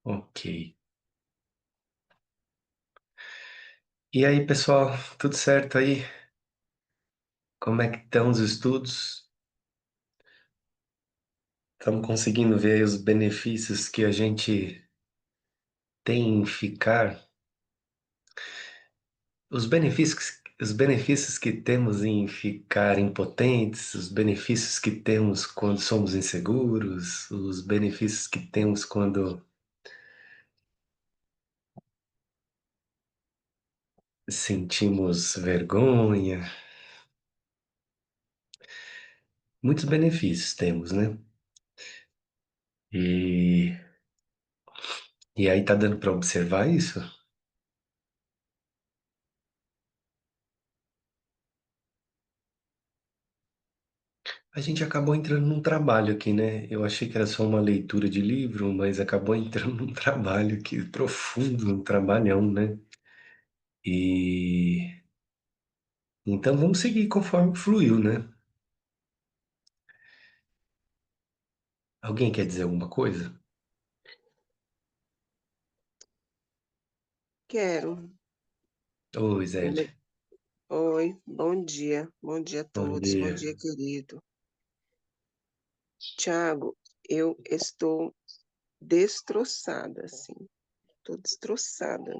Ok. E aí, pessoal, tudo certo aí? Como é que estão os estudos? Estamos conseguindo ver aí os benefícios que a gente tem em ficar, os benefícios que temos em ficar impotentes, os benefícios que temos quando somos inseguros, os benefícios que temos quando sentimos vergonha. Muitos benefícios temos, né? E, e aí tá dando para observar isso? A gente acabou entrando num trabalho aqui, né? Eu achei que era só uma leitura de livro, mas acabou entrando num trabalho aqui profundo, um trabalhão, né? E então vamos seguir conforme fluiu, né? Alguém quer dizer alguma coisa? Quero. Oi, Primeiro- Zélio. Oi, bom dia. Bom dia a Bom todos. Bom dia. dia, querido. Tiago, eu estou destroçada, assim. Estou destroçada.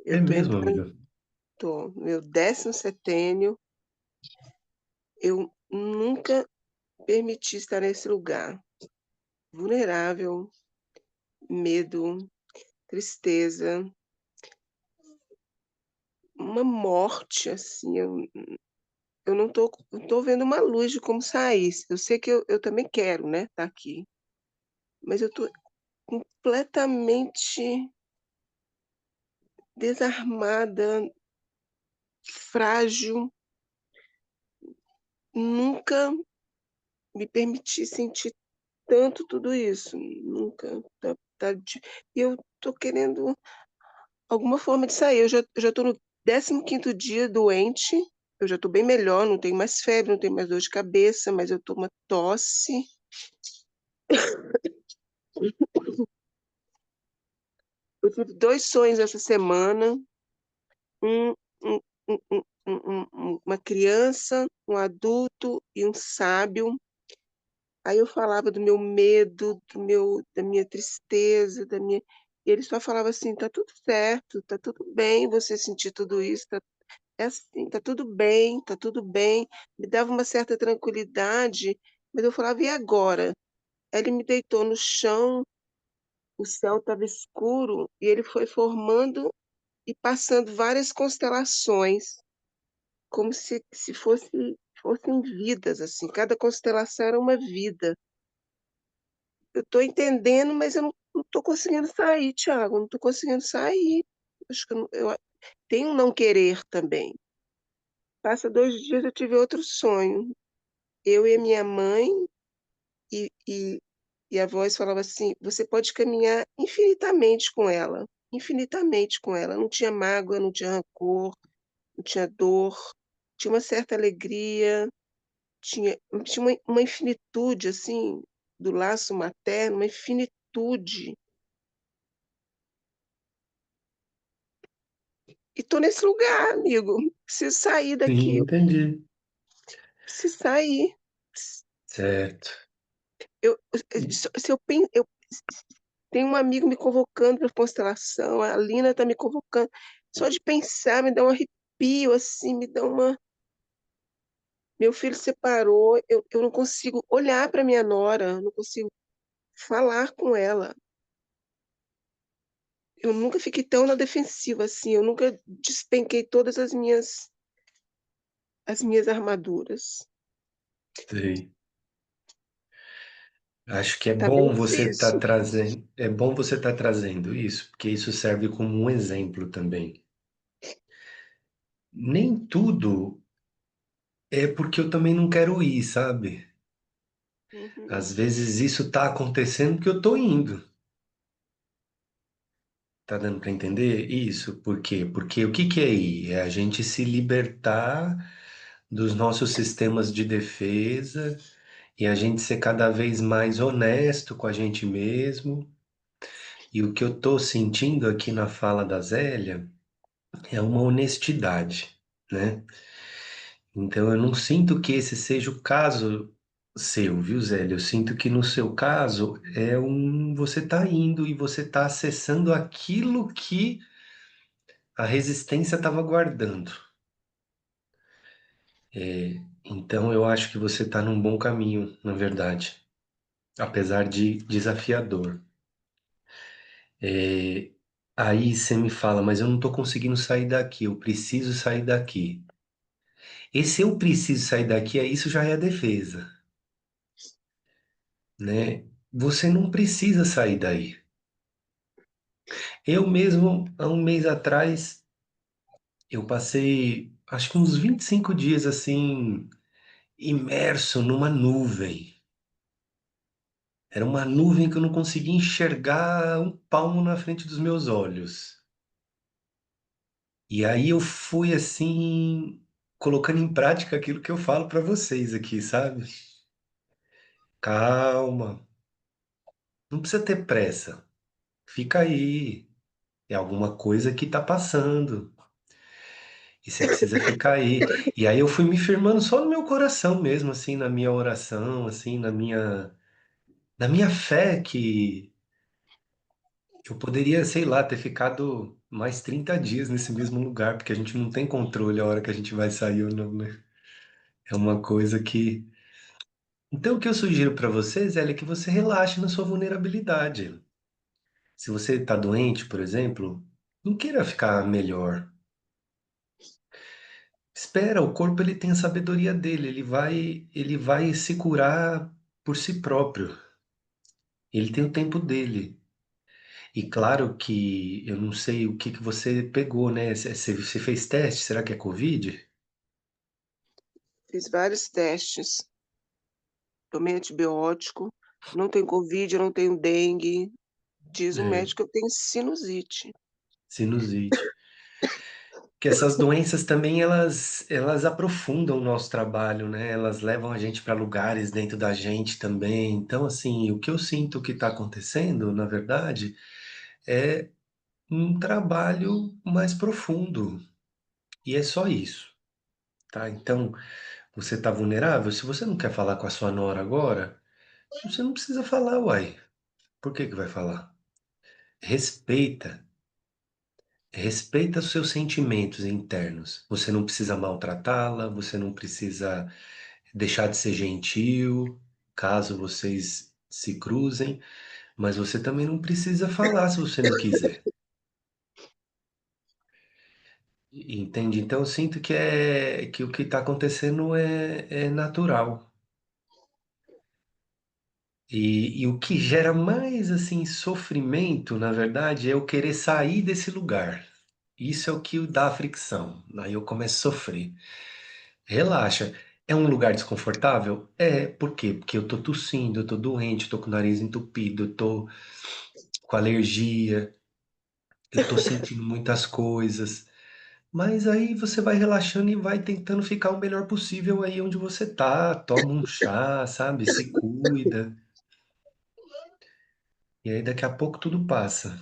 Eu É estou mesmo, entrando, amiga? meu 10º setênio. Eu nunca permiti estar nesse lugar. Vulnerável, medo, tristeza, uma morte, assim. Eu não tô vendo uma luz de como sair. Eu sei que eu também quero, né, estar aqui. Mas eu tô completamente desarmada, frágil, nunca me permiti sentir tanto tudo isso, nunca. E eu tô querendo alguma forma de sair. Eu já tô no 15º dia doente, eu já tô bem melhor, não tenho mais febre, não tenho mais dor de cabeça, mas eu tô uma tosse. Eu tive 2 sonhos essa semana, um um uma criança, um adulto e um sábio. Aí eu falava do meu medo, da minha tristeza, e ele só falava assim: "Tá tudo certo, tá tudo bem você sentir tudo isso, é assim, tá tudo bem, tá tudo bem". Me dava uma certa tranquilidade, mas eu falava: "E agora?". Aí ele me deitou no chão, o céu estava escuro e ele foi formando e passando várias constelações, como se fossem vidas, assim, cada constelação era uma vida. Eu estou entendendo, mas eu não estou conseguindo sair, Thiago, não estou conseguindo sair. Acho que eu não tem um não querer também. Passa 2 dias, eu tive outro sonho, eu e a minha mãe, e e e a voz falava assim: "Você pode caminhar infinitamente com ela". Não tinha mágoa, não tinha rancor, não tinha dor, tinha uma certa alegria, tinha uma infinitude, assim, do laço materno, uma infinitude. E tô nesse lugar, amigo. Preciso sair Sim, daqui, eu entendi. preciso sair. Certo. Se eu pen eu tem um amigo me convocando para constelação, a Lina tá me convocando. Só de pensar me dá um arrepio, assim, me dá uma meu filho separou, eu não consigo olhar para minha nora, não consigo falar com ela. Eu nunca fiquei tão na defensiva assim, eu nunca despenquei todas as minhas armaduras. Sei. Acho que Tá bem difícil. é bom você estar trazendo isso, porque isso serve como um exemplo também. Nem tudo é porque eu também não quero ir, sabe? Uhum, Às vezes isso tá acontecendo porque eu tô indo. Tá dando para entender isso? Por quê? Porque o que que é ir? É a gente se libertar dos nossos sistemas de defesa e a gente ser cada vez mais honesto com a gente mesmo E o que eu tô sentindo aqui na fala da Zélia é uma honestidade, né? Então eu não sinto que esse seja o caso seu, viu, Zélia? Eu sinto que no seu caso você tá indo e você tá acessando aquilo que a resistência estava guardando. Então eu acho que você está num bom caminho, na verdade, apesar de desafiador. É, Aí você me fala, mas eu não estou conseguindo sair daqui, eu preciso sair daqui. Esse eu preciso sair daqui, isso já é a defesa, né? Você não precisa sair daí. Eu mesmo, há um mês atrás, eu passei, acho que uns 25 dias assim, imerso numa nuvem. Era uma nuvem que eu não conseguia enxergar um palmo na frente dos meus olhos. E aí eu fui assim, colocando em prática aquilo que eu falo para vocês aqui, sabe? Calma, não precisa ter pressa. Fica aí, é alguma coisa que tá passando. E você precisa ficar aí. E aí eu fui me firmando só no meu coração mesmo, assim, na minha oração, assim, na minha fé que eu poderia, sei lá, ter ficado mais 30 dias nesse mesmo lugar, porque a gente não tem controle a hora que a gente vai sair ou não, né? É uma coisa que. Então, o que eu sugiro para vocês é que você relaxe na sua vulnerabilidade. Se você está doente, por exemplo, não queira ficar melhor. Espera, o corpo ele tem a sabedoria dele, ele vai se curar por si próprio. Ele tem o tempo dele. E claro que eu não sei o que que você pegou, né? Você fez teste? Será que é Covid? Fiz vários testes, tomei antibiótico, não tenho Covid, não tenho dengue. Diz o É, médico que eu tenho sinusite. sinusite. Que essas doenças também elas aprofundam o nosso trabalho, né? Elas levam a gente para lugares dentro da gente também. Então, assim, o que eu sinto que está acontecendo, na verdade, é um trabalho mais profundo. E é só isso, tá? Então, você está vulnerável. Se você não quer falar com a sua nora agora, você não precisa falar, uai. Por que que vai falar? Respeita. Respeita os seus sentimentos internos. Você não precisa maltratá-la, você não precisa deixar de ser gentil, caso vocês se cruzem, mas você também não precisa falar se você não quiser. Entende? Então eu sinto que o que está acontecendo é natural. E o que gera mais assim sofrimento, na verdade, é eu querer sair desse lugar. Isso é o que dá fricção. Aí eu começo a sofrer. Relaxa. É um lugar desconfortável? É. Por quê? Porque eu tô tossindo, eu tô doente, eu tô com o nariz entupido, eu tô com alergia, eu tô sentindo muitas coisas. Mas aí você vai relaxando e vai tentando ficar o melhor possível aí onde você tá. Toma um chá, sabe? Se cuida. E aí daqui a pouco tudo passa.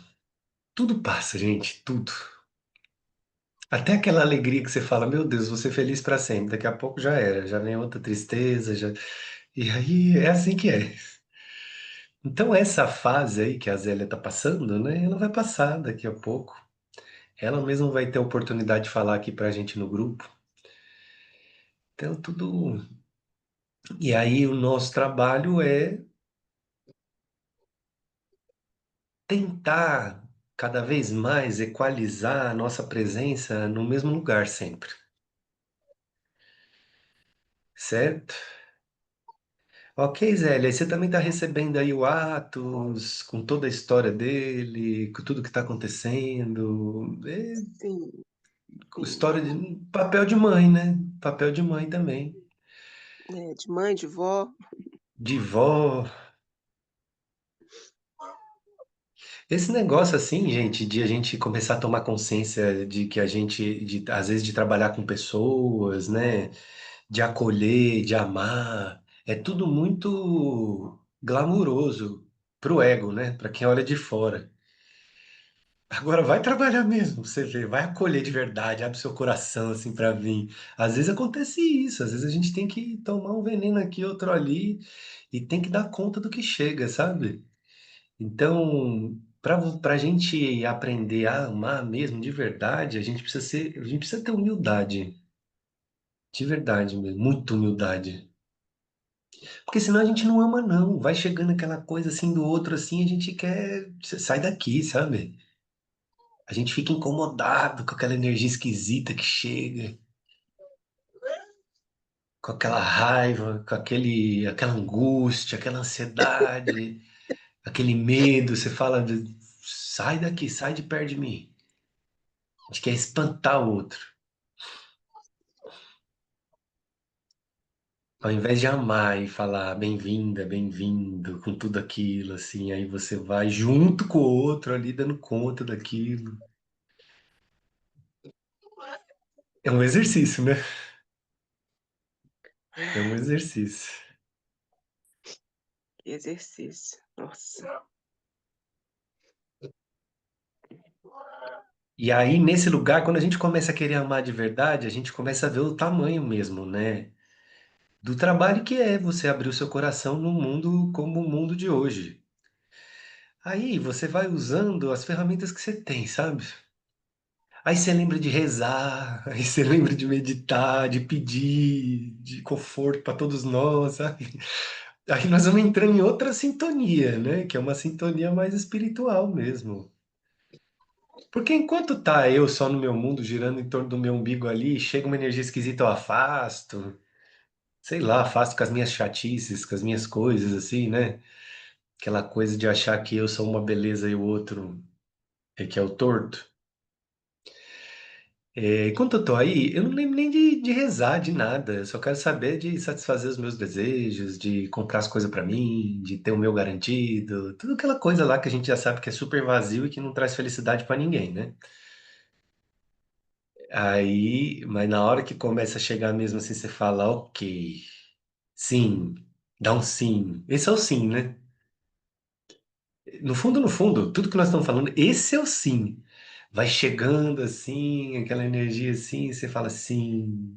Tudo passa, gente, tudo. Até aquela alegria que você fala, meu Deus, vou ser feliz pra sempre. Daqui a pouco já era, já vem outra tristeza, já. E aí é assim que é. Então, essa fase aí que a Zélia tá passando, né? Ela vai passar daqui a pouco. Ela mesma vai ter a oportunidade de falar aqui pra gente no grupo. Então, tudo. E aí, o nosso trabalho é tentar cada vez mais equalizar a nossa presença no mesmo lugar sempre, certo? Ok, Zélia, e você também está recebendo aí o Atos, com toda a história dele, com tudo que está acontecendo. É Sim, sim. história de papel de mãe, né? Papel de mãe também. É, de mãe, de vó. De vó. Esse negócio assim, gente, de a gente começar a tomar consciência de que a gente, às vezes, de trabalhar com pessoas, né? De acolher, de amar, é tudo muito glamuroso pro ego, né? Para quem olha de fora. Agora vai trabalhar mesmo, pra você ver, vai acolher de verdade, abre seu coração assim pra vir. Às vezes acontece isso, às vezes a gente tem que tomar um veneno aqui, outro ali, e tem que dar conta do que chega, sabe? Então, para a gente aprender a amar mesmo de verdade, a gente precisa ter humildade, de verdade mesmo, muita humildade. Porque senão a gente não ama, não. Vai chegando aquela coisa assim do outro assim, a gente quer, sai daqui, sabe? A gente fica incomodado com aquela energia esquisita que chega, com aquela raiva, com aquela angústia, aquela ansiedade, aquele medo. Você fala, sai daqui, sai de perto de mim. A gente quer espantar o outro. Ao invés de amar e falar bem-vinda, bem-vindo, com tudo aquilo, assim, aí você vai junto com o outro ali dando conta daquilo. É um exercício, né? É um exercício. Exercício. Nossa. E aí, nesse lugar, quando a gente começa a querer amar de verdade, a gente começa a ver o tamanho mesmo, né? Do trabalho que é você abrir o seu coração num mundo como o mundo de hoje. Aí você vai usando as ferramentas que você tem, sabe? Aí você lembra de rezar, aí você lembra de meditar, de pedir, de conforto para todos nós, sabe? Aí nós vamos entrando em outra sintonia, né? Que é uma sintonia mais espiritual mesmo. Porque enquanto tá eu só no meu mundo, girando em torno do meu umbigo ali, chega uma energia esquisita, eu afasto, sei lá, afasto com as minhas chatices, com as minhas coisas, assim, né? Aquela coisa de achar que eu sou uma beleza e o outro é que é o torto. É, enquanto eu tô aí, eu não lembro nem de rezar, de nada. Eu só quero saber de satisfazer os meus desejos, de comprar as coisas pra mim, de ter o meu garantido, tudo aquela coisa lá que a gente já sabe que é super vazio e que não traz felicidade pra ninguém, né? Aí, mas na hora que começa a chegar mesmo assim, você fala, ok, sim, dá um sim. Esse é o sim, né? No fundo, tudo que nós estamos falando, esse é o sim. Vai chegando assim, aquela energia assim, você fala sim.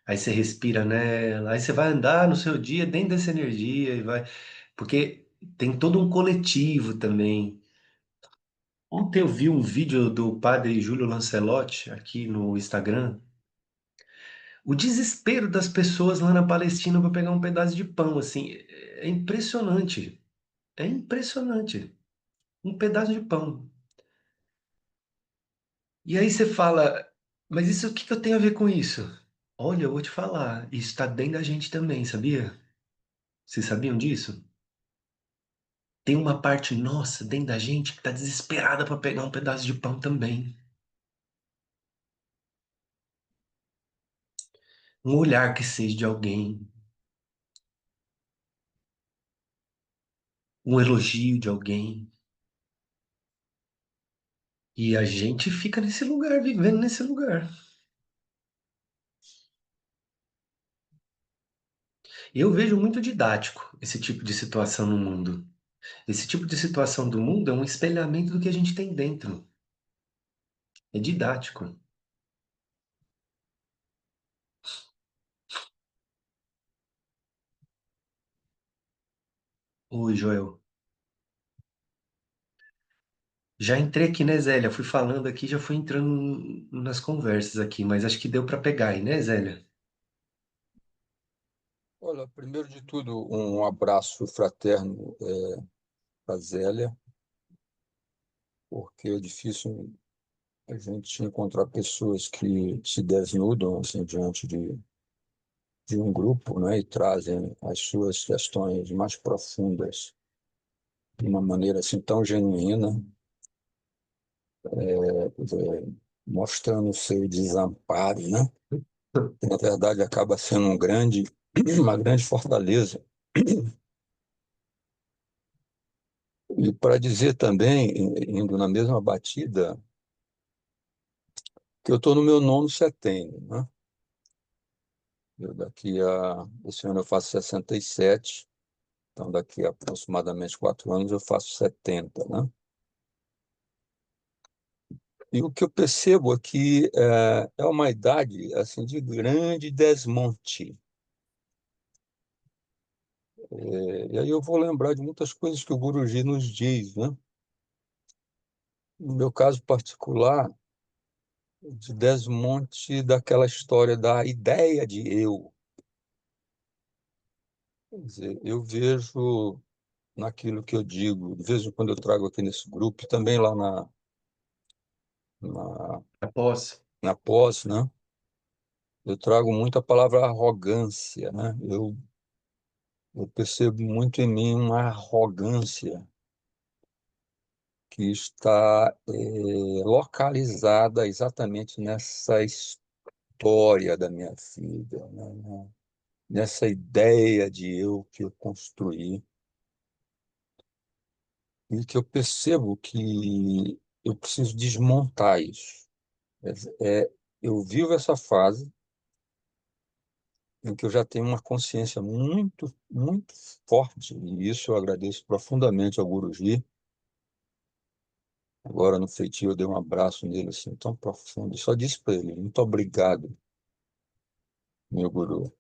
Aí você respira nela, aí você vai andar no seu dia dentro dessa energia e vai, porque tem todo um coletivo também. Ontem eu vi um vídeo do padre Júlio Lancelotti aqui no Instagram. O desespero das pessoas lá na Palestina para pegar um pedaço de pão, assim, é impressionante. É impressionante. Um pedaço de pão. E aí você fala, mas isso, o que que eu tenho a ver com isso? Olha, eu vou te falar, isso está dentro da gente também, sabia? Vocês sabiam disso? Tem uma parte nossa dentro da gente que está desesperada para pegar um pedaço de pão também. Um olhar que seja de alguém, um elogio de alguém. E a gente fica nesse lugar, vivendo nesse lugar. Eu vejo muito didático esse tipo de situação no mundo. Esse tipo de situação do mundo é um espelhamento do que a gente tem dentro. É didático. Oi, Joel. Já entrei aqui, né, Zélia? Fui falando aqui, já fui entrando nas conversas aqui, mas acho que deu para pegar aí, né, Zélia? Olha, primeiro de tudo, um abraço fraterno para Zélia, porque é difícil a gente encontrar pessoas que se desnudam assim, diante de um grupo, né, e trazem as suas questões mais profundas de uma maneira assim tão genuína, mostrando o seu desamparo, né? Que, na verdade, acaba sendo uma grande fortaleza. E para dizer também, indo na mesma batida, que eu estou no meu nono setênio, né? Esse ano eu faço 67, então daqui a aproximadamente 4 anos eu faço 70, né? E o que eu percebo aqui é uma idade assim de grande desmonte. E aí eu vou lembrar de muitas coisas que o Guruji nos diz, né? No meu caso particular, de desmonte daquela história da ideia de eu. Quer dizer, eu vejo naquilo que eu digo, de vez em quando eu trago aqui nesse grupo, e também lá na, Após. na pós, né? Eu trago muito a palavra arrogância, né? Eu percebo muito em mim uma arrogância que está localizada exatamente nessa história da minha vida, né? Nessa ideia de eu que eu construí, e que eu percebo que eu preciso desmontar isso. Eu vivo essa fase em que eu já tenho uma consciência muito, muito forte, e isso eu agradeço profundamente ao Guruji. Agora, no feitio, eu dei um abraço nele, assim, tão profundo, e só disse para ele: muito obrigado, meu Guru,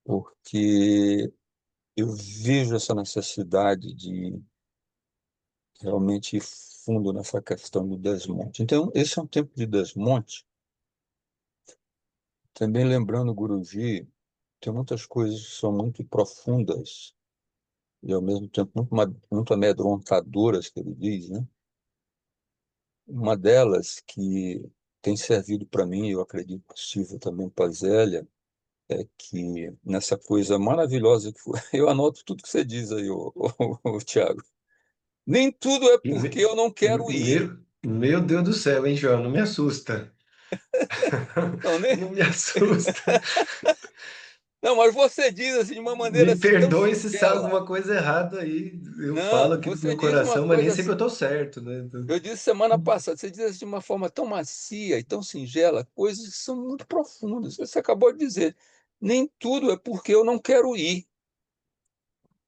porque eu vejo essa necessidade de realmente ir fundo nessa questão do desmonte. Então, esse é um tempo de desmonte. Também lembrando o Guruji, tem muitas coisas que são muito profundas e, ao mesmo tempo, muito amedrontadoras, que ele diz, né? Uma delas que tem servido para mim, eu acredito que sirva também para a Zélia, é que nessa coisa maravilhosa que foi, eu anoto tudo que você diz aí, Tiago. Nem tudo é porque Me- eu não quero ir. meu Deus do céu, hein, João? Não me assusta. Não, nem... Não me assusta. não, mas você diz assim de uma maneira Me assim tão perdoe se sai singela. alguma coisa errada aí. Eu falo Não, aqui do você meu diz uma coração, mas nem coisa sempre eu assim. tô certo, né? Eu disse semana passada, você diz assim de uma forma tão macia e tão singela, coisas que são muito profundas. Você acabou de dizer, nem tudo é porque eu não quero ir,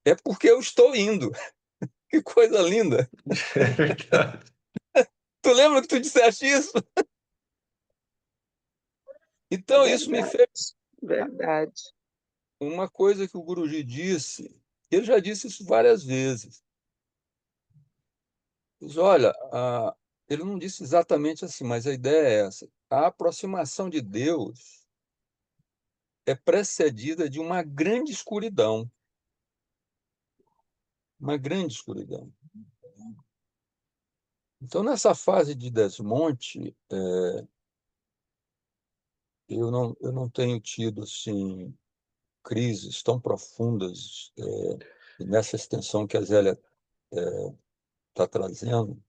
é porque eu estou indo. Que coisa linda. É verdade. Tu lembra que tu disseste isso? Então, isso me Verdade, fez verdade. uma coisa que o Guruji disse. Ele já disse isso várias vezes. Diz, olha, ele não disse exatamente assim, mas a ideia é essa. A aproximação de Deus é precedida de uma grande escuridão. Então, nessa fase de desmonte, eu não tenho tido assim crises tão profundas nessa extensão que a Zélia está trazendo,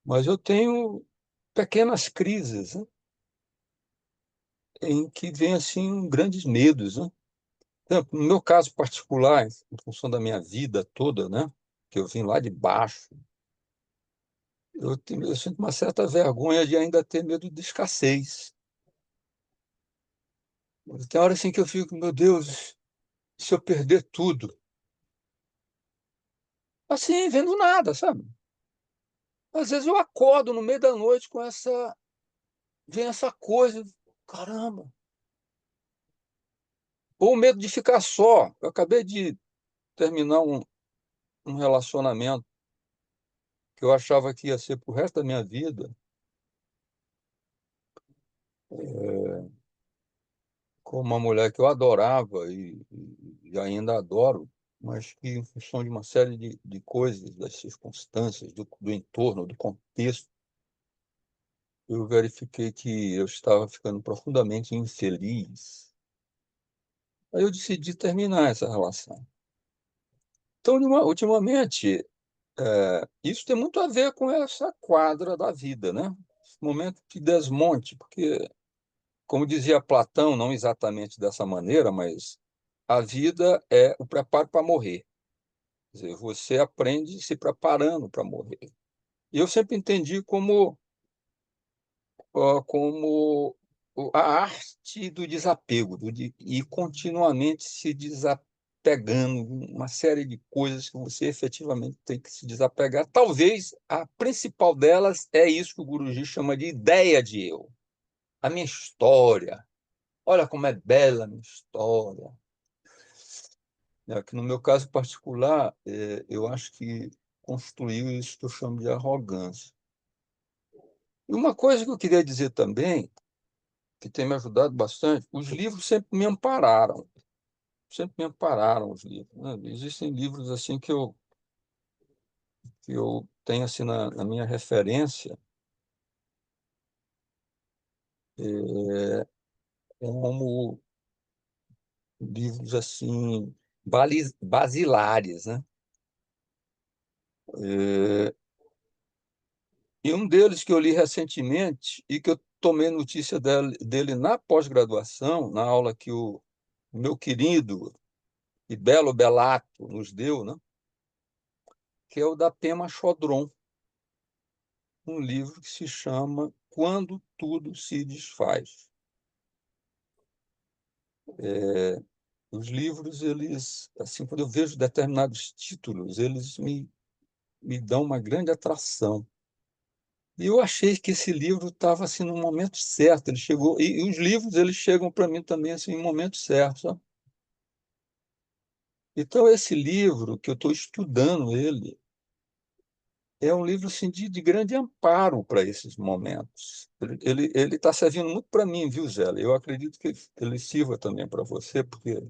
mas eu tenho pequenas crises, né, em que vem assim grandes medos, né? Por exemplo, no meu caso particular, em função da minha vida toda, né, que eu vim lá de baixo, eu sinto uma certa vergonha de ainda ter medo de escassez. Tem hora assim que eu fico, meu Deus, se eu perder tudo, assim, vendo nada, sabe? Às vezes eu acordo no meio da noite com vem essa coisa, caramba. Ou o medo de ficar só. Eu acabei de terminar um relacionamento que eu achava que ia ser pro resto da minha vida, com uma mulher que eu adorava e ainda adoro, mas que, em função de uma série de coisas, das circunstâncias, do entorno, do contexto, eu verifiquei que eu estava ficando profundamente infeliz. Aí eu decidi terminar essa relação. Então, ultimamente, isso tem muito a ver com essa quadra da vida, né? Esse momento de desmonte, porque, como dizia Platão, não exatamente dessa maneira, mas a vida é o preparo para morrer. Quer dizer, você aprende se preparando para morrer. E eu sempre entendi como a arte do desapego, ir continuamente se desapegando. desapegando, uma série de coisas que você efetivamente tem que se desapegar. Talvez a principal delas é isso que o Guruji chama de ideia de eu, a minha história. Olha como é bela a minha história. Que no meu caso particular, eu acho que construiu isso que eu chamo de arrogância. E uma coisa que eu queria dizer também, que tem me ajudado bastante, os livros sempre me ampararam os livros, né? Existem livros assim que eu tenho assim na minha referência, é, como livros assim basilares, né? É, e um deles que eu li recentemente e que eu tomei notícia dele na pós-graduação, na aula que o meu querido e belo Bellato nos deu, né? Que é o da Pema Chodron, um livro que se chama Quando Tudo se Desfaz. Os livros, eles, assim, quando eu vejo determinados títulos, eles me dão uma grande atração. E eu achei que esse livro estava assim no momento certo. Ele chegou e os livros eles chegam para mim também assim em momento certo, sabe? Então esse livro que eu estou estudando ele é um livro assim de grande amparo para esses momentos. Ele está servindo muito para mim, viu, Zé? Eu acredito que ele sirva também para você, porque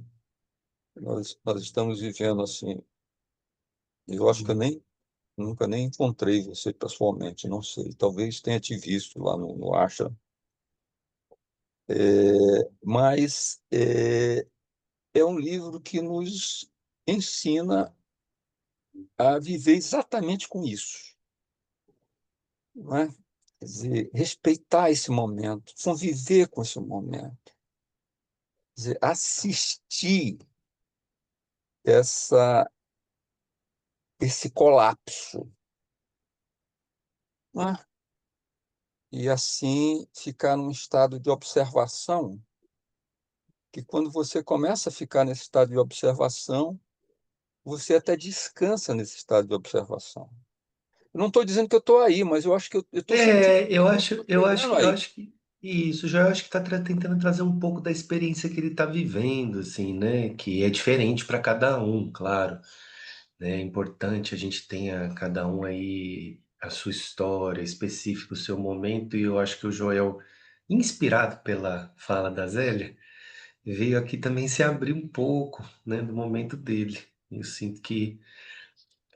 nós estamos vivendo assim. Eu acho que eu nunca nem encontrei você pessoalmente, não sei. Talvez tenha te visto lá no Acha. Mas é um livro que nos ensina a viver exatamente com isso, não é? Quer dizer, respeitar esse momento, conviver com esse momento, quer dizer, assistir essa, esse colapso, não é? E assim ficar num estado de observação, que quando você começa a ficar nesse estado de observação, você até descansa nesse estado de observação. Eu não estou dizendo que eu estou aí, mas eu acho que eu estou sentindo É, eu que eu acho, estou eu acho, chegando eu aí. acho que isso já eu acho que está tentando trazer um pouco da experiência que ele está vivendo, assim, né? Que é diferente para cada um, claro, né? É importante a gente tenha cada um aí a sua história específica, o seu momento, e eu acho que o Joel, inspirado pela fala da Zélia, veio aqui também se abrir um pouco, né, do momento dele. Eu sinto que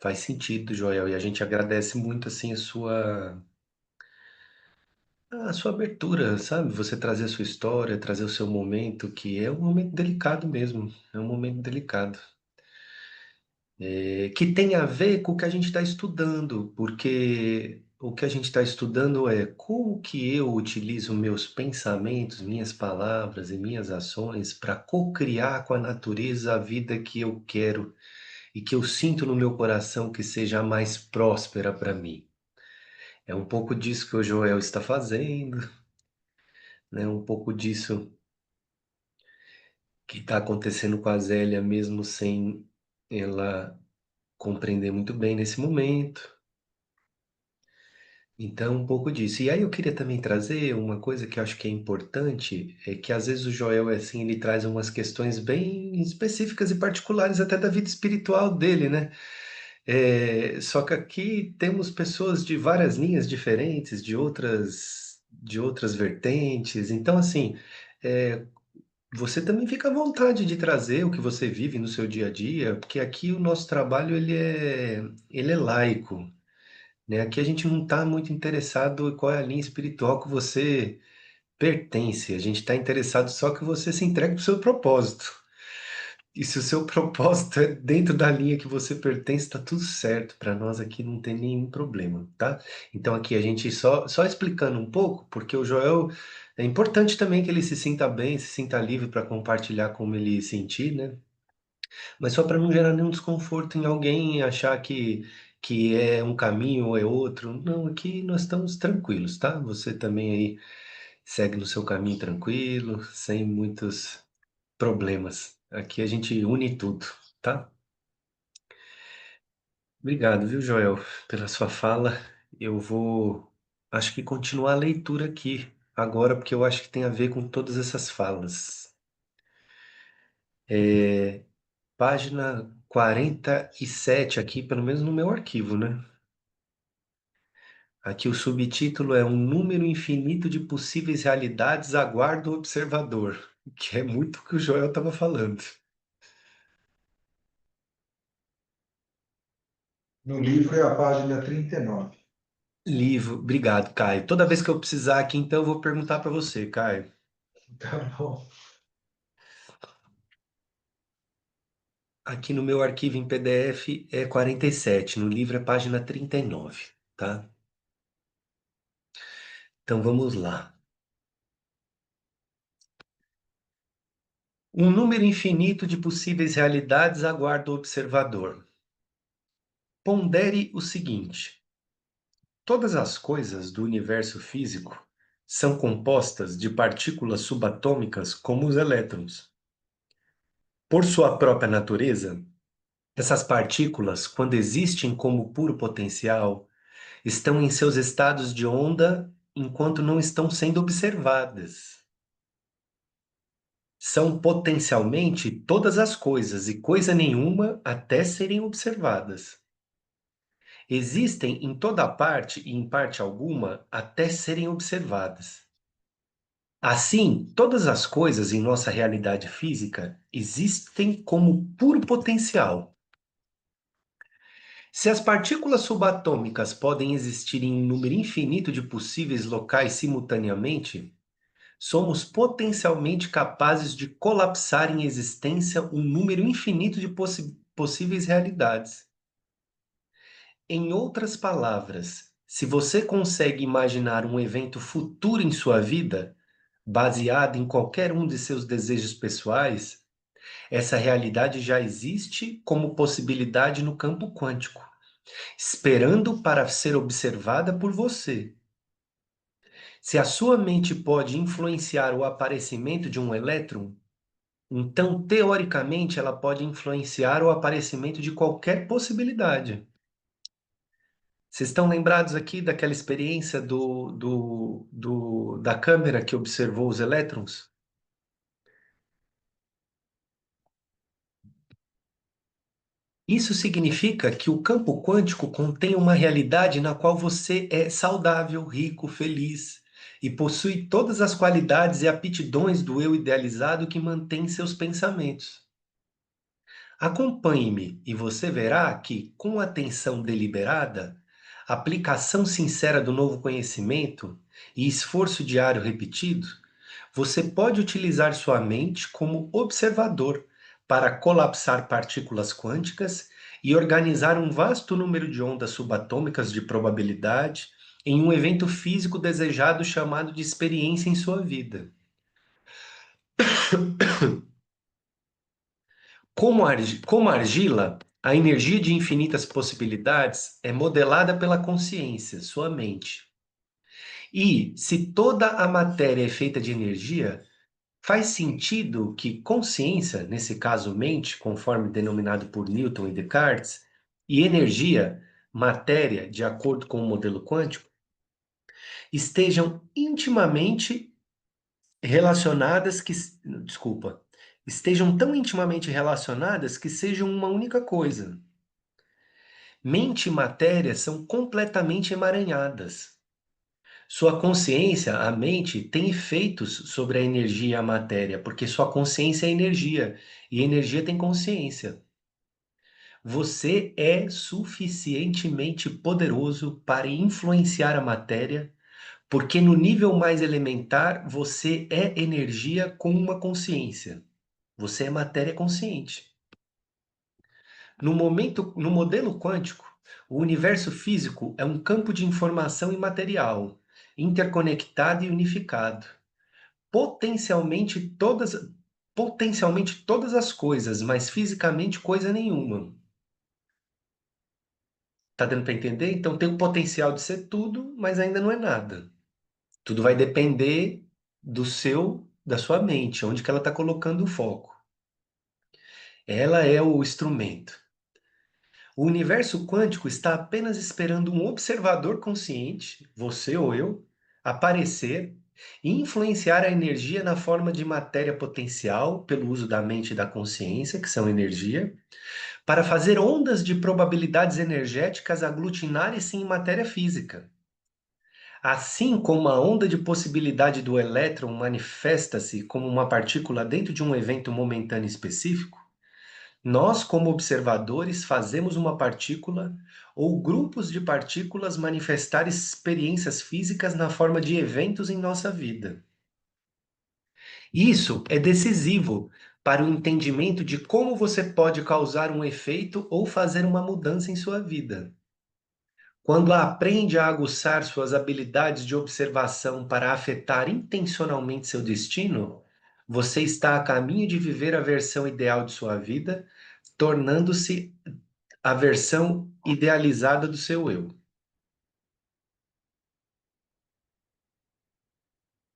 faz sentido, Joel, e a gente agradece muito assim a sua abertura, sabe? Você trazer a sua história, trazer o seu momento, que é um momento delicado mesmo, é um momento delicado. Que tem a ver com o que a gente está estudando, porque o que a gente está estudando é como que eu utilizo meus pensamentos, minhas palavras e minhas ações para co-criar com a natureza a vida que eu quero e que eu sinto no meu coração que seja a mais próspera para mim. É um pouco disso que o Joel está fazendo, né? Um pouco disso que está acontecendo com a Zélia, mesmo sem ela compreender muito bem nesse momento. Então, um pouco disso. E aí eu queria também trazer uma coisa que eu acho que é importante, é que às vezes o Joel, assim, ele traz umas questões bem específicas e particulares até da vida espiritual dele, né? Só que aqui temos pessoas de várias linhas diferentes, de outras vertentes. Então, assim, é, você também fica à vontade de trazer o que você vive no seu dia a dia, porque aqui o nosso trabalho ele é laico, né? Aqui a gente não está muito interessado em qual é a linha espiritual que você pertence. A gente está interessado só que você se entregue para o seu propósito. E se o seu propósito é dentro da linha que você pertence, está tudo certo. Para nós aqui não tem nenhum problema, tá? Então aqui a gente só explicando um pouco, porque o Joel é importante também que ele se sinta bem, se sinta livre para compartilhar como ele sentir, né? Mas só para não gerar nenhum desconforto em alguém achar que é um caminho ou é outro. Não, aqui nós estamos tranquilos, tá? Você também aí segue no seu caminho tranquilo, sem muitos problemas. Aqui a gente une tudo. tá? Obrigado, viu, Joel, pela sua fala. Eu vou, acho que continuar a leitura aqui agora, porque eu acho que tem a ver com todas essas falas. Página 47 aqui, pelo menos no meu arquivo, né? Aqui o subtítulo é Um número infinito de possíveis realidades aguarda o observador, que é muito o que o Joel estava falando. No livro é a página 39. Livro, obrigado, Caio. Toda vez que eu precisar aqui, então, eu vou perguntar para você, Caio. Tá bom. Aqui no meu arquivo em PDF é 47, no livro é página 39, tá? Então vamos lá. Um número infinito de possíveis realidades aguarda o observador. Pondere o seguinte: todas as coisas do universo físico são compostas de partículas subatômicas como os elétrons. Por sua própria natureza, essas partículas, quando existem como puro potencial, estão em seus estados de onda enquanto não estão sendo observadas. São potencialmente todas as coisas e coisa nenhuma até serem observadas. Existem em toda parte e em parte alguma até serem observadas. Assim, todas as coisas em nossa realidade física existem como puro potencial. Se as partículas subatômicas podem existir em um número infinito de possíveis locais simultaneamente, somos potencialmente capazes de colapsar em existência um número infinito de possíveis realidades. Em outras palavras, se você consegue imaginar um evento futuro em sua vida, baseado em qualquer um de seus desejos pessoais, essa realidade já existe como possibilidade no campo quântico, esperando para ser observada por você. Se a sua mente pode influenciar o aparecimento de um elétron, então, teoricamente, ela pode influenciar o aparecimento de qualquer possibilidade. Vocês estão lembrados aqui daquela experiência da câmera que observou os elétrons? Isso significa que o campo quântico contém uma realidade na qual você é saudável, rico, feliz e possui todas as qualidades e aptidões do eu idealizado que mantém seus pensamentos. Acompanhe-me e você verá que, com atenção deliberada, aplicação sincera do novo conhecimento e esforço diário repetido, você pode utilizar sua mente como observador para colapsar partículas quânticas e organizar um vasto número de ondas subatômicas de probabilidade em um evento físico desejado chamado de experiência em sua vida. Como argila, a energia de infinitas possibilidades é modelada pela consciência, sua mente. E, se toda a matéria é feita de energia, faz sentido que consciência, nesse caso mente, conforme denominado por Newton e Descartes, e energia, matéria, de acordo com o modelo quântico, estejam intimamente relacionadas que, desculpa, estejam tão intimamente relacionadas que sejam uma única coisa. Mente e matéria são completamente emaranhadas. Sua consciência, a mente, tem efeitos sobre a energia e a matéria, porque sua consciência é energia e energia tem consciência. Você é suficientemente poderoso para influenciar a matéria, porque no nível mais elementar você é energia com uma consciência. Você é matéria consciente. No modelo quântico, o universo físico é um campo de informação imaterial, interconectado e unificado. Potencialmente todas as coisas, mas fisicamente coisa nenhuma. Tá dando para entender? Então tem o potencial de ser tudo, mas ainda não é nada. Tudo vai depender da sua mente, onde que ela está colocando o foco. Ela é o instrumento. O universo quântico está apenas esperando um observador consciente, você ou eu, aparecer e influenciar a energia na forma de matéria potencial, pelo uso da mente e da consciência, que são energia, para fazer ondas de probabilidades energéticas aglutinarem-se em matéria física. Assim como a onda de possibilidade do elétron manifesta-se como uma partícula dentro de um evento momentâneo específico, nós, como observadores, fazemos uma partícula ou grupos de partículas manifestar experiências físicas na forma de eventos em nossa vida. Isso é decisivo para o entendimento de como você pode causar um efeito ou fazer uma mudança em sua vida. Quando aprende a aguçar suas habilidades de observação para afetar intencionalmente seu destino, você está a caminho de viver a versão ideal de sua vida, tornando-se a versão idealizada do seu eu.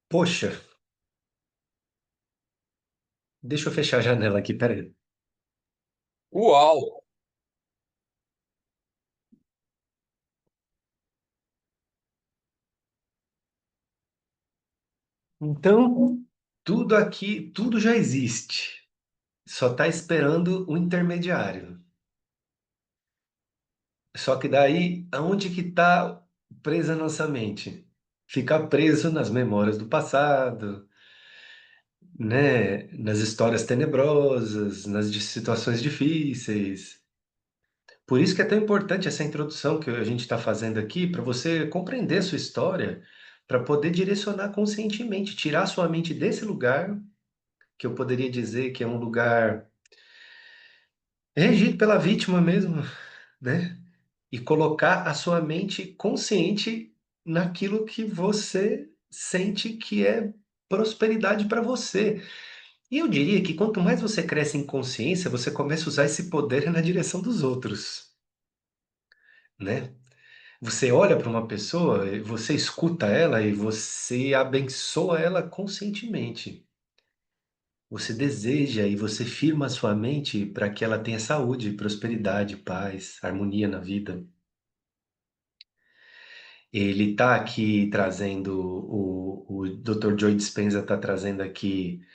Poxa, deixa eu fechar a janela aqui, peraí. Uau! Então, tudo aqui, tudo já existe. Só está esperando o intermediário. Só que daí, aonde que está presa a nossa mente? Fica preso nas memórias do passado, né? Nas histórias tenebrosas, nas situações difíceis. Por isso que é tão importante essa introdução que a gente está fazendo aqui, para você compreender a sua história, para poder direcionar conscientemente, tirar sua mente desse lugar, que eu poderia dizer que é um lugar regido pela vítima mesmo, né? E colocar a sua mente consciente naquilo que você sente que é prosperidade para você. E eu diria que quanto mais você cresce em consciência, você começa a usar esse poder na direção dos outros, né? Você olha para uma pessoa, você escuta ela e você abençoa ela conscientemente. Você deseja e você firma a sua mente para que ela tenha saúde, prosperidade, paz, harmonia na vida. Ele está aqui trazendo, o Dr. Joe Dispenza está trazendo aqui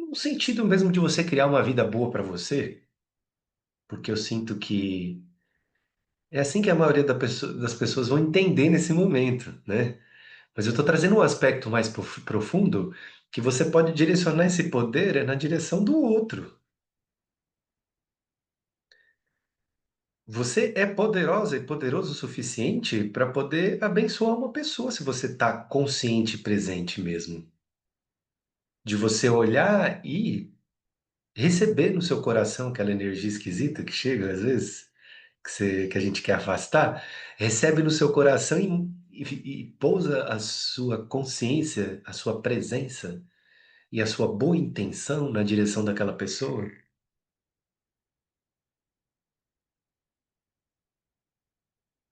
no sentido mesmo de você criar uma vida boa para você, porque eu sinto que é assim que a maioria das pessoas vão entender nesse momento, né? Mas eu estou trazendo um aspecto mais profundo que você pode direcionar esse poder na direção do outro. Você é poderosa e poderoso o suficiente para poder abençoar uma pessoa se você está consciente e presente mesmo. De você olhar e receber no seu coração aquela energia esquisita que chega às vezes, que a gente quer afastar, recebe no seu coração e pousa a sua consciência, a sua presença e a sua boa intenção na direção daquela pessoa.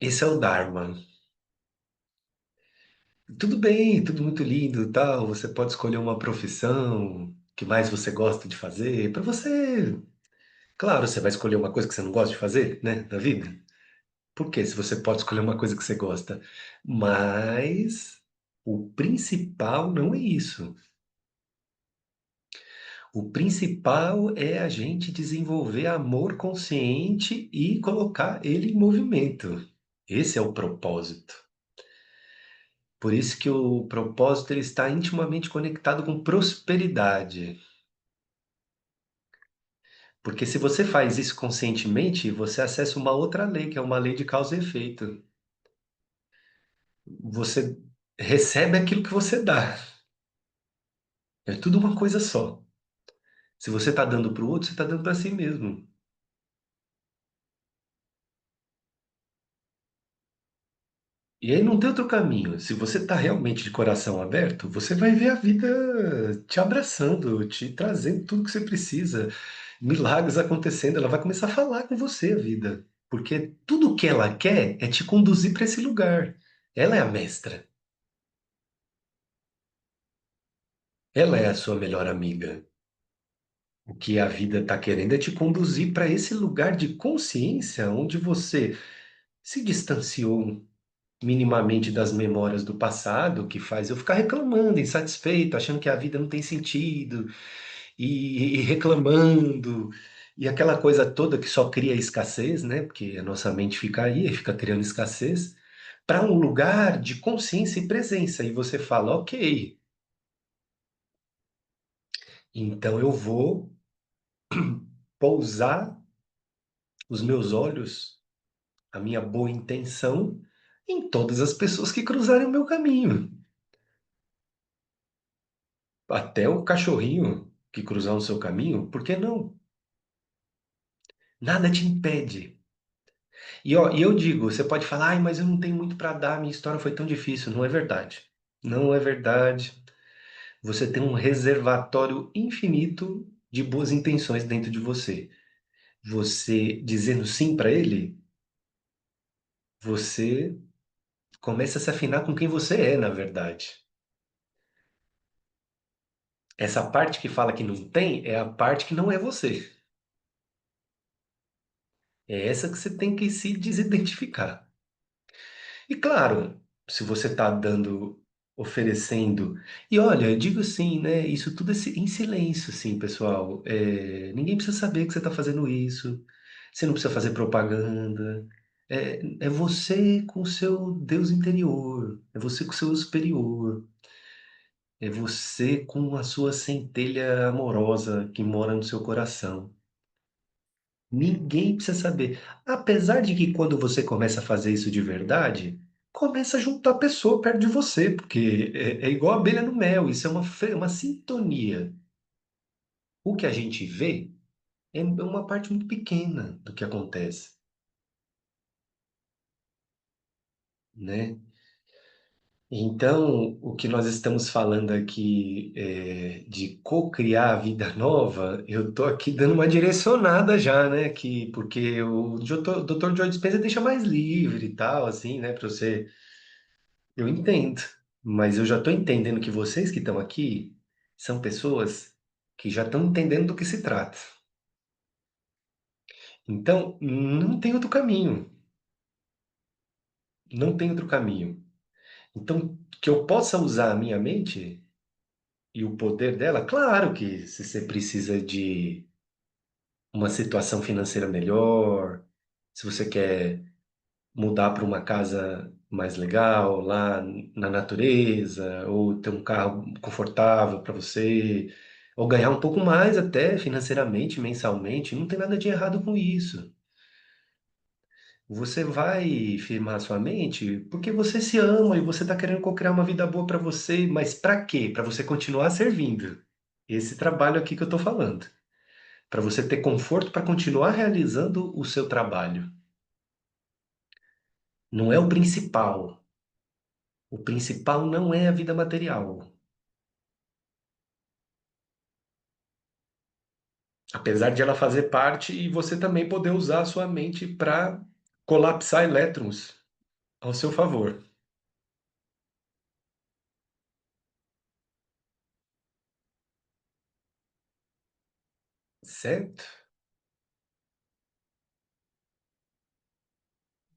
Esse é o Dharma. Tudo bem, tudo muito lindo e tal. Você pode escolher uma profissão que mais você gosta de fazer. Para você, claro, você vai escolher uma coisa que você não gosta de fazer, né, na vida. Por quê? Se você pode escolher uma coisa que você gosta. Mas o principal não é isso. O principal é a gente desenvolver amor consciente e colocar ele em movimento. Esse é o propósito. Por isso que o propósito ele está intimamente conectado com prosperidade. Porque se você faz isso conscientemente, você acessa uma outra lei, que é uma lei de causa e efeito. Você recebe aquilo que você dá. É tudo uma coisa só. Se você está dando para o outro, você está dando para si mesmo. E aí não tem outro caminho. Se você está realmente de coração aberto, você vai ver a vida te abraçando, te trazendo tudo que você precisa, milagres acontecendo. Ela vai começar a falar com você, a vida. Porque tudo que ela quer é te conduzir para esse lugar. Ela é a mestra. Ela é a sua melhor amiga. O que a vida está querendo é te conduzir para esse lugar de consciência onde você se distanciou minimamente das memórias do passado, que faz eu ficar reclamando, insatisfeito, achando que a vida não tem sentido, e reclamando, e aquela coisa toda que só cria escassez, né? Porque a nossa mente fica aí, fica criando escassez, para um lugar de consciência e presença. E você fala, ok, então eu vou pousar os meus olhos, a minha boa intenção, em todas as pessoas que cruzarem o meu caminho. Até o cachorrinho que cruzar o seu caminho, por que não? Nada te impede. E, ó, e eu digo, você pode falar, ai, mas eu não tenho muito para dar, minha história foi tão difícil. Não é verdade. Não é verdade. Você tem um reservatório infinito de boas intenções dentro de você. Você dizendo sim para ele, você começa a se afinar com quem você é, na verdade. Essa parte que fala que não tem é a parte que não é você. É essa que você tem que se desidentificar. E claro, se você está dando, oferecendo. E olha, eu digo assim, né? Isso tudo é em silêncio, assim, pessoal. Ninguém precisa saber que você está fazendo isso. Você não precisa fazer propaganda. É você com o seu Deus interior. É você com o seu superior. É você com a sua centelha amorosa que mora no seu coração. Ninguém precisa saber. Apesar de que quando você começa a fazer isso de verdade, começa a juntar pessoa perto de você, porque é igual abelha no mel, isso é uma sintonia. O que a gente vê é uma parte muito pequena do que acontece, né? Então, o que nós estamos falando aqui de co-criar a vida nova, eu estou aqui dando uma direcionada já, né? Porque o Dr. Joe Dispenza deixa mais livre e tal, assim, né? Para você. Eu entendo, mas eu já estou entendendo que vocês que estão aqui são pessoas que já estão entendendo do que se trata. Então, não tem outro caminho. Não tem outro caminho. Então, que eu possa usar a minha mente e o poder dela, claro que se você precisa de uma situação financeira melhor, se você quer mudar para uma casa mais legal lá na natureza, ou ter um carro confortável para você, ou ganhar um pouco mais até financeiramente, mensalmente, não tem nada de errado com isso. Você vai firmar sua mente porque você se ama e você está querendo criar uma vida boa para você, mas para quê? Para você continuar servindo. Esse trabalho aqui que eu estou falando. Para você ter conforto para continuar realizando o seu trabalho. Não é o principal. O principal não é a vida material. Apesar de ela fazer parte e você também poder usar a sua mente para colapsar elétrons ao seu favor. Certo?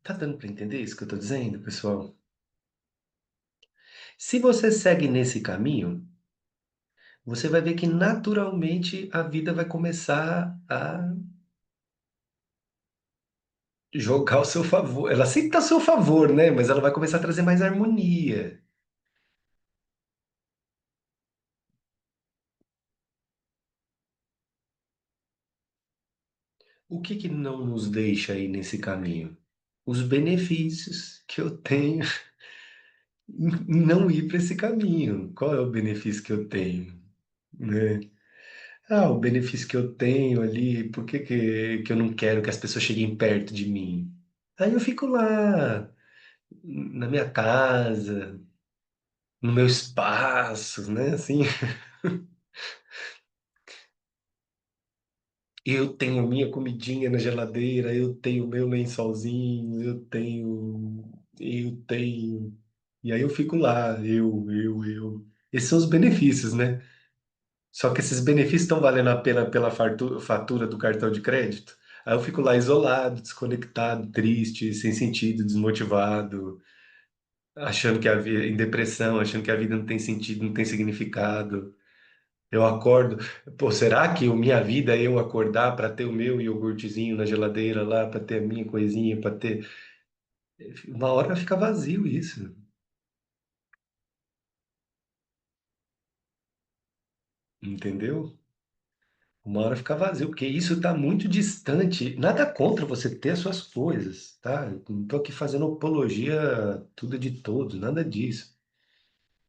Tá dando para entender isso que eu estou dizendo, pessoal? Se você segue nesse caminho, você vai ver que naturalmente a vida vai começar a jogar ao seu favor. Ela sempre está ao seu favor, né? Mas ela vai começar a trazer mais harmonia. O que que não nos deixa aí nesse caminho? Os benefícios que eu tenho em não ir para esse caminho. Qual é o benefício que eu tenho, né? Ah, o benefício que eu tenho ali, por que eu não quero que as pessoas cheguem perto de mim? Aí eu fico lá, na minha casa, no meu espaço, né? Assim, eu tenho minha comidinha na geladeira, eu tenho meu lençolzinho, eu tenho. E aí eu fico lá, eu. Esses são os benefícios, né? Só que esses benefícios estão valendo a pena pela fatura do cartão de crédito. Aí eu fico lá isolado, desconectado, triste, sem sentido, desmotivado, achando que a vida, em depressão, achando que a vida não tem sentido, não tem significado. Eu acordo, pô, será que minha vida é eu acordar para ter o meu iogurtezinho na geladeira lá, para ter a minha coisinha, para ter. Uma hora fica vazio isso, entendeu? Uma hora fica vazio, porque isso está muito distante. Nada contra você ter as suas coisas, tá? Eu não estou aqui fazendo apologia tudo de todos, nada disso.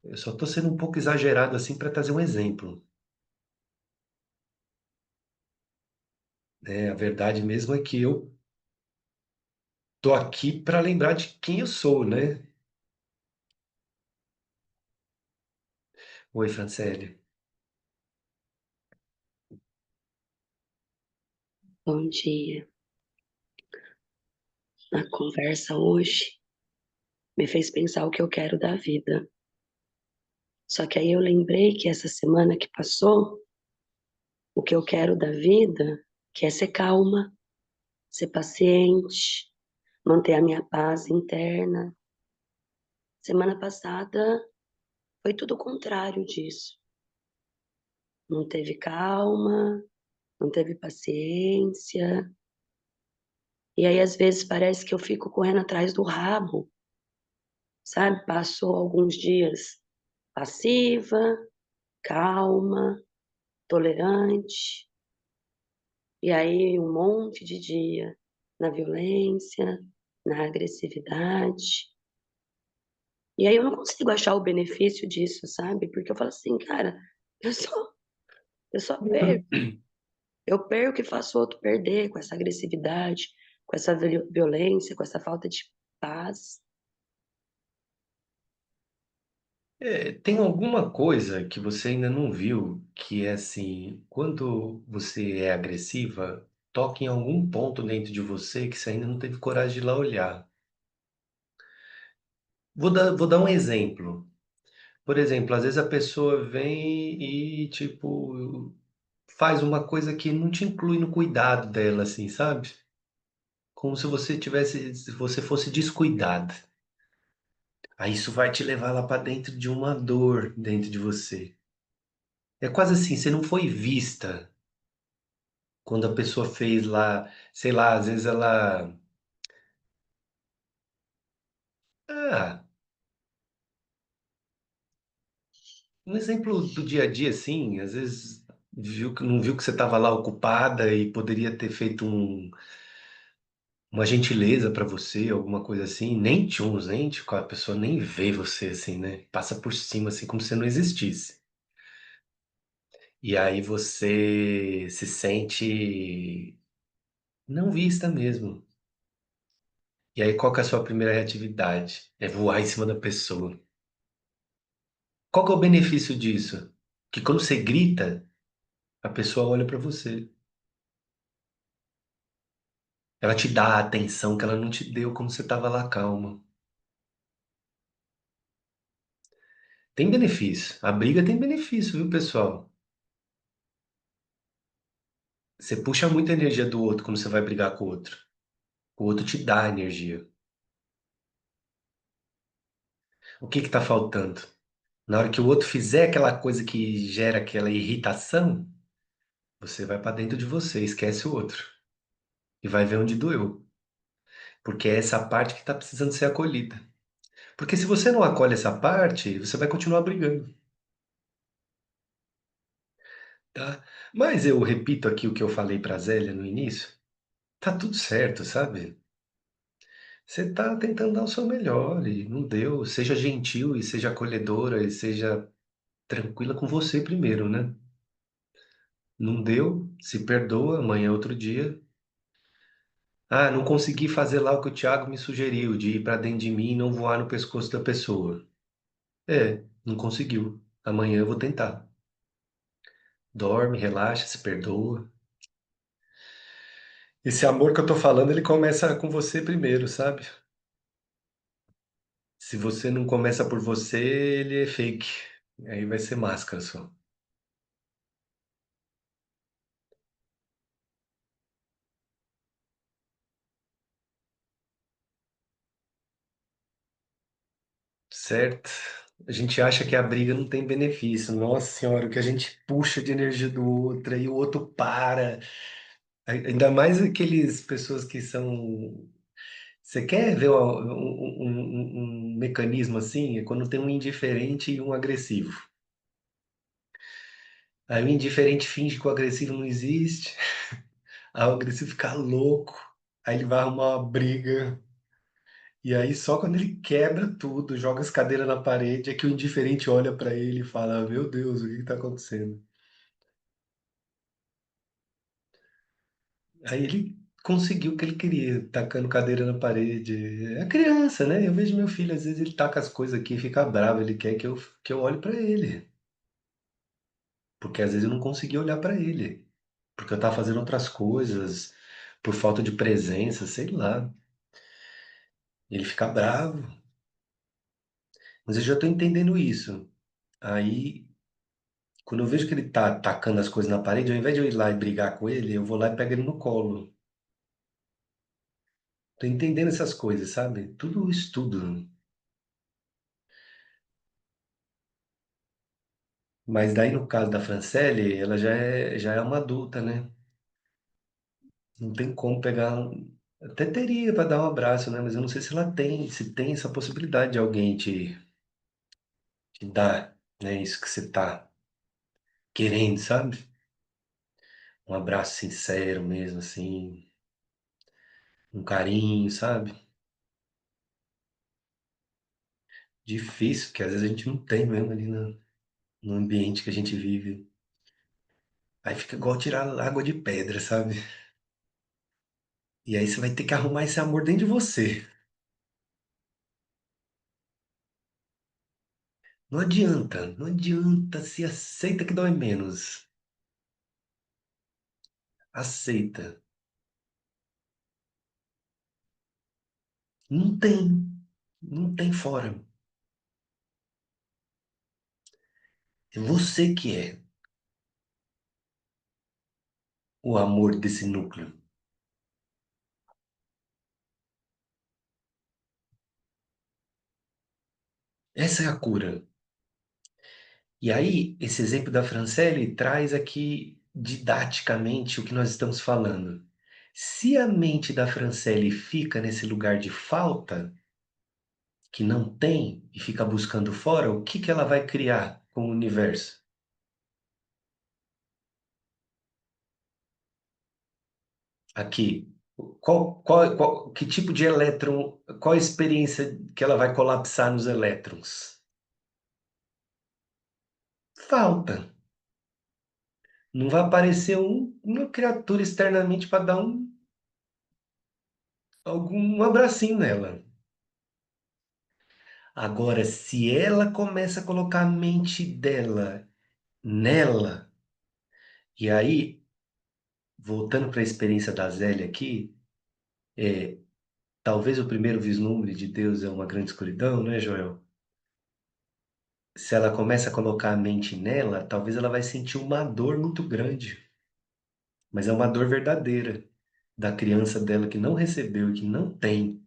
Eu só estou sendo um pouco exagerado assim para trazer um exemplo, né? A verdade mesmo é que eu tô aqui para lembrar de quem eu sou, né? Oi, Franciele. Bom dia. A conversa hoje me fez pensar o que eu quero da vida. Só que aí eu lembrei que essa semana que passou, o que eu quero da vida, que é ser calma, ser paciente, manter a minha paz interna. Semana passada foi tudo o contrário disso. Não teve calma, não teve paciência. E aí às vezes parece que eu fico correndo atrás do rabo, sabe? Passou alguns dias passiva, calma, tolerante, e aí um monte de dia na violência, na agressividade. E aí eu não consigo achar o benefício disso, sabe? Porque eu falo assim, cara, eu só, eu só perco. Eu perco e faço o outro perder com essa agressividade, com essa violência, com essa falta de paz. É, tem alguma coisa que você ainda não viu que é assim, quando você é agressiva, toca em algum ponto dentro de você que você ainda não teve coragem de ir lá olhar. Vou dar um exemplo. Por exemplo, às vezes a pessoa vem e, tipo, faz uma coisa que não te inclui no cuidado dela, assim, sabe? Como se você tivesse, se você fosse descuidada. Aí isso vai te levar lá para dentro de uma dor dentro de você. É quase assim, você não foi vista quando a pessoa fez lá, sei lá, às vezes ela. Ah, um exemplo do dia a dia, assim, às vezes não viu que você estava lá ocupada e poderia ter feito uma gentileza para você, alguma coisa assim, nem tchum, nem tipo, a pessoa nem vê você assim, né? Passa por cima assim como se não existisse. E aí você se sente não vista mesmo. E aí qual que é a sua primeira reatividade? É voar em cima da pessoa. Qual que é o benefício disso? Que quando você grita, a pessoa olha para você. Ela te dá a atenção que ela não te deu quando você estava lá calma. Tem benefício. A briga tem benefício, viu, pessoal? Você puxa muita energia do outro quando você vai brigar com o outro. O outro te dá energia. O que que tá faltando? Na hora que o outro fizer aquela coisa que gera aquela irritação, você vai para dentro de você, esquece o outro e vai ver onde doeu. Porque é essa parte que tá precisando ser acolhida. Porque se você não acolhe essa parte, você vai continuar brigando, tá? Mas eu repito aqui o que eu falei pra Zélia no início. Tá tudo certo, sabe? Você tá tentando dar o seu melhor e não deu. Seja gentil e seja acolhedora e seja tranquila com você primeiro, né? Não deu, se perdoa, amanhã é outro dia. Ah, não consegui fazer lá o que o Thiago me sugeriu, de ir pra dentro de mim e não voar no pescoço da pessoa. É, não conseguiu. Amanhã eu vou tentar. Dorme, relaxa, se perdoa. Esse amor que eu tô falando, ele começa com você primeiro, sabe? Se você não começa por você, ele é fake. Aí vai ser máscara só. certo? A gente acha que a briga não tem benefício. Nossa Senhora, o que a gente puxa de energia do outro e o outro para. Ainda mais aqueles pessoas que são. Você quer ver um mecanismo assim? É quando tem um indiferente e um agressivo. Aí o indiferente finge que o agressivo não existe. Aí o agressivo fica louco. Aí ele vai arrumar uma briga. E aí só quando ele quebra tudo, joga as cadeiras na parede, é que o indiferente olha pra ele e fala: Meu Deus, o que que tá acontecendo? Aí ele conseguiu o que ele queria, tacando cadeira na parede. É criança, né? Eu vejo meu filho, às vezes ele taca as coisas aqui e fica bravo, ele quer que eu olhe pra ele. Porque às vezes eu não consegui olhar pra ele. Porque eu tava fazendo outras coisas, por falta de presença, sei lá. Ele fica bravo. Mas eu já tô entendendo isso. Aí, quando eu vejo que ele tá tacando as coisas na parede, ao invés de eu ir lá e brigar com ele, eu vou lá e pego ele no colo. Tô entendendo essas coisas, sabe? Tudo estudo. Mas daí no caso da Francelle, ela já é uma adulta, né? Não tem como pegar. Até teria para dar um abraço, né? Mas eu não sei se ela tem, se tem essa possibilidade de alguém te dar, né? Isso que você tá querendo, sabe? Um abraço sincero mesmo, assim, um carinho, sabe? Difícil, porque às vezes a gente não tem mesmo ali no ambiente que a gente vive. Aí fica igual tirar água de pedra, sabe? E aí você vai ter que arrumar esse amor dentro de você. Não adianta, se aceita que dói menos. Aceita. Não tem, não tem fora. É você que é o amor desse núcleo. Essa é a cura. E aí, esse exemplo da Francelle traz aqui didaticamente o que nós estamos falando. Se a mente da Francelle fica nesse lugar de falta, que não tem, e fica buscando fora, o que que ela vai criar com o universo? Aqui. Que tipo de elétron, qual a experiência que ela vai colapsar nos elétrons? Falta. Não vai aparecer uma criatura externamente para dar um abracinho nela. Agora, se ela começa a colocar a mente dela nela, e aí, voltando para a experiência da Zélia aqui, talvez o primeiro vislumbre de Deus é uma grande escuridão, né, Joel? Se ela começa a colocar a mente nela, talvez ela vai sentir uma dor muito grande, mas é uma dor verdadeira da criança dela que não recebeu e que não tem.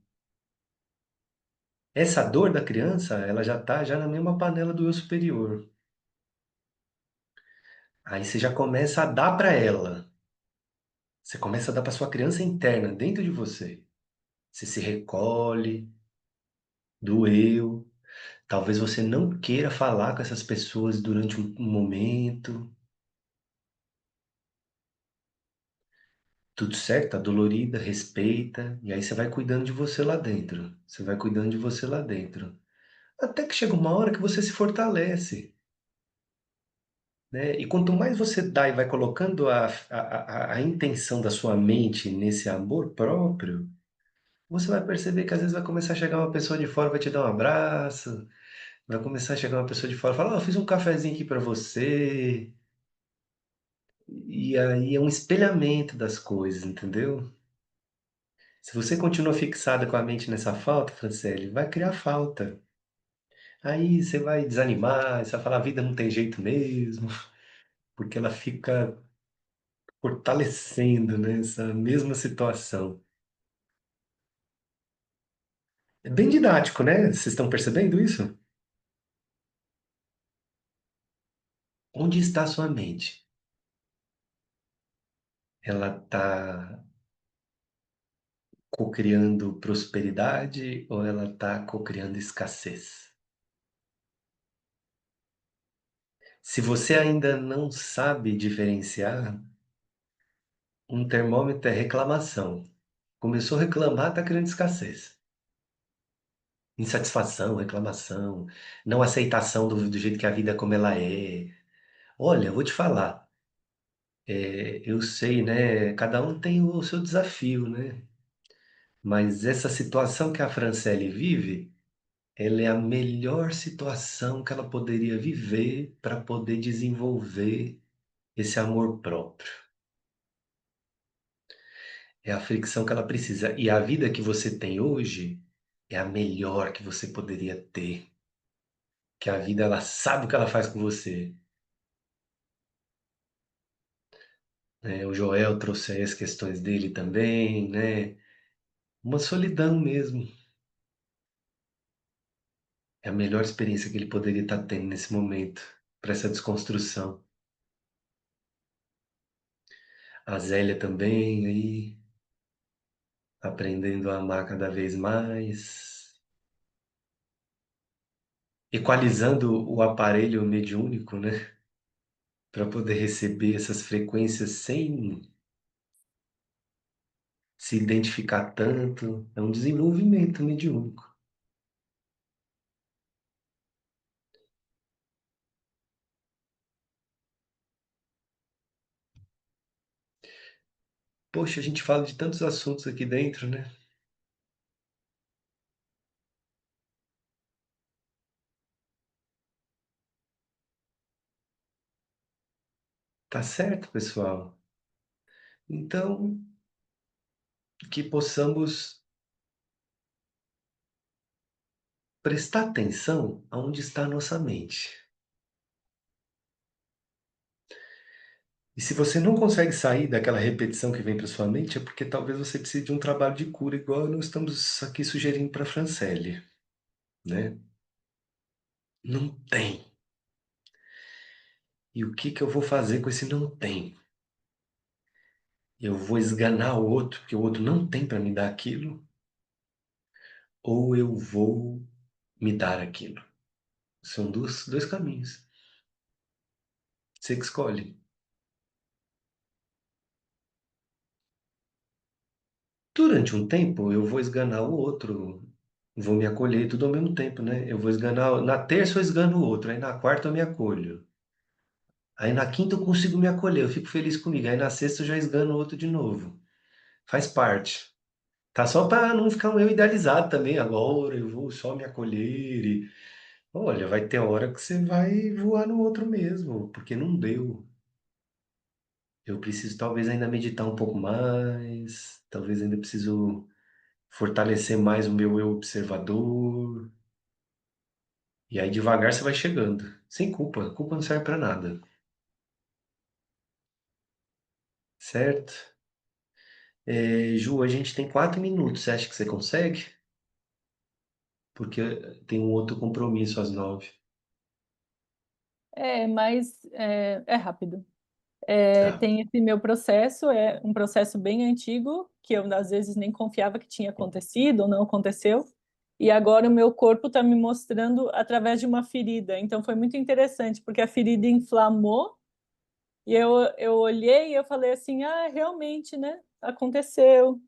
Essa dor da criança, ela já tá já na mesma panela do eu superior. Aí você já começa a dar para ela. Você começa a dar para sua criança interna, dentro de você. Você se recolhe do eu. Talvez você não queira falar com essas pessoas durante um momento. Tudo certo, tá dolorida, respeita. E aí você vai cuidando de você lá dentro. Você vai cuidando de você lá dentro. Até que chega uma hora que você se fortalece, né? E quanto mais você dá e vai colocando a intenção da sua mente nesse amor próprio, você vai perceber que às vezes vai começar a chegar uma pessoa de fora, vai te dar um abraço, vai começar a chegar uma pessoa de fora e falar, eu fiz um cafezinho aqui para você. E aí é um espelhamento das coisas, entendeu? Se você continua fixada com a mente nessa falta, Franciele, vai criar falta. Aí você vai desanimar, você vai falar, a vida não tem jeito mesmo, porque ela fica fortalecendo, né, essa mesma situação. É bem didático, né? Vocês estão percebendo isso? Onde está sua mente? Ela está cocriando prosperidade ou ela está cocriando escassez? Se você ainda não sabe diferenciar, um termômetro é reclamação. Começou a reclamar, está criando escassez. Insatisfação, reclamação, não aceitação do jeito que a vida é como ela é. Olha, eu vou te falar, eu sei, né? Cada um tem o seu desafio, né? Mas essa situação que a Franciele vive, ela é a melhor situação que ela poderia viver para poder desenvolver esse amor próprio. É a fricção que ela precisa. E a vida que você tem hoje é a melhor que você poderia ter. Que a vida, ela sabe o que ela faz com você. Né? O Joel trouxe aí as questões dele também, né? Uma solidão mesmo. É a melhor experiência que ele poderia estar tendo nesse momento, para essa desconstrução. A Zélia também aí, aprendendo a amar cada vez mais. Equalizando o aparelho mediúnico, né? Para poder receber essas frequências sem se identificar tanto. É um desenvolvimento mediúnico. Poxa, a gente fala de tantos assuntos aqui dentro, né? Tá certo, pessoal? Então, que possamos prestar atenção aonde está a nossa mente. E se você não consegue sair daquela repetição que vem para sua mente, é porque talvez você precise de um trabalho de cura, igual nós estamos aqui sugerindo para a Franciele, né? Não tem. E o que que eu vou fazer com esse não tem? Eu vou esganar o outro, porque o outro não tem para me dar aquilo, ou eu vou me dar aquilo? São dois caminhos. Você que escolhe. Durante um tempo, eu vou esganar o outro, vou me acolher tudo ao mesmo tempo, né? Eu vou esganar, na terça eu esgano o outro, aí na quarta eu me acolho. Aí na quinta eu consigo me acolher, eu fico feliz comigo. Aí na sexta eu já esgano o outro de novo. Faz parte. Tá só para não ficar um eu idealizado também. Agora eu vou só me acolher e... Olha, vai ter hora que você vai voar no outro mesmo, porque não deu. Eu preciso talvez ainda meditar um pouco mais, talvez ainda preciso fortalecer mais o meu eu observador. E aí devagar você vai chegando, sem culpa. Culpa não serve para nada, certo? Ju, a gente tem 4 minutos. Você acha que você consegue? Porque tem um outro compromisso às 9. Mas é rápido. Tá. Tem esse meu processo, é um processo bem antigo, que eu às vezes nem confiava que tinha acontecido ou não aconteceu. E agora o meu corpo está me mostrando através de uma ferida. Então foi muito interessante, porque a ferida inflamou e eu olhei e eu falei assim, ah, realmente, né? Aconteceu.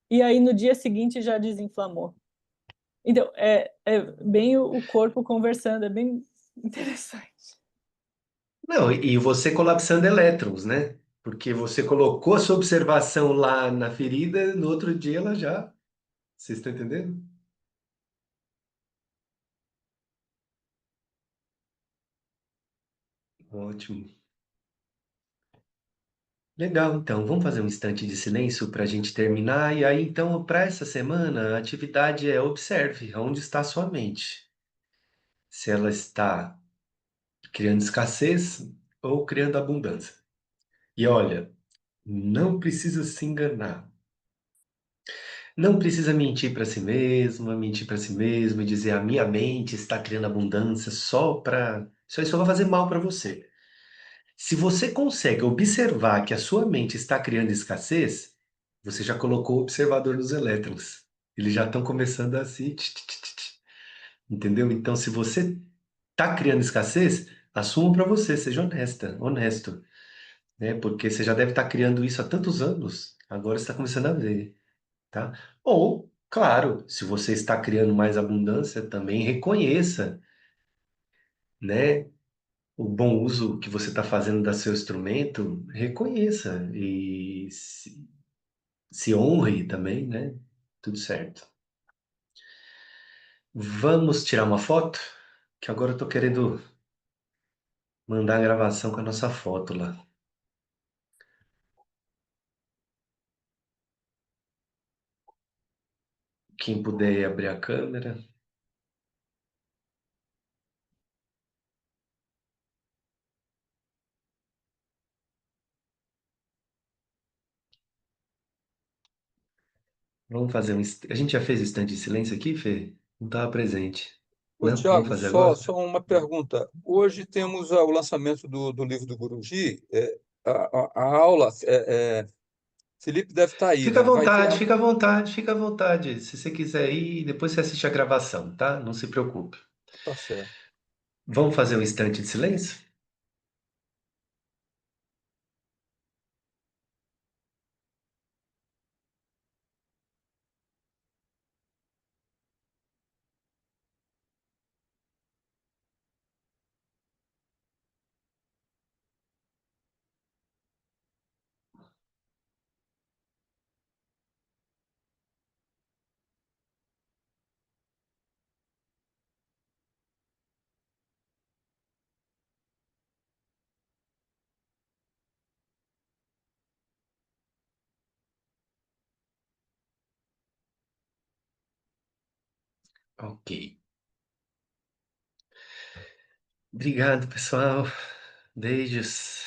E aí no dia seguinte já desinflamou. Então é bem o corpo conversando, é bem interessante. Não, e você colapsando elétrons, né? Porque você colocou a sua observação lá na ferida, no outro dia ela já. Vocês estão entendendo? Ótimo. Legal, então. Vamos fazer um instante de silêncio para a gente terminar. E aí, então, para essa semana, a atividade é observe onde está a sua mente. Se ela está criando escassez ou criando abundância. E olha, não precisa se enganar. Não precisa mentir para si mesma, mentir para si mesmo e dizer a minha mente está criando abundância só para. Isso aí só vai fazer mal para você. Se você consegue observar que a sua mente está criando escassez, você já colocou o observador nos elétrons. Eles já estão começando a se... Entendeu? Então, se você está criando escassez, assuma para você, seja honesta, honesto, né? Porque você já deve estar criando isso há tantos anos, agora você está começando a ver, tá? Ou, claro, se você está criando mais abundância, também reconheça, né? O bom uso que você está fazendo do seu instrumento, reconheça e se honre também, né? Tudo certo. Vamos tirar uma foto? Que agora eu tô querendo mandar a gravação com a nossa foto lá. Quem puder abrir a câmera. Vamos fazer A gente já fez o instante de silêncio aqui, Fê? Não estava presente. Ô, Não? Vamos Tiago, fazer só, agora? só uma pergunta. Hoje temos o lançamento do livro do Guruji. A aula, Felipe deve estar aí, Fica à né? Vai ter vontade, a... fica à vontade, fica à vontade. Se você quiser ir, depois você assiste a gravação, tá? Não se preocupe. Tá certo. Vamos fazer um instante de silêncio? Ok. Obrigado, pessoal. Beijos.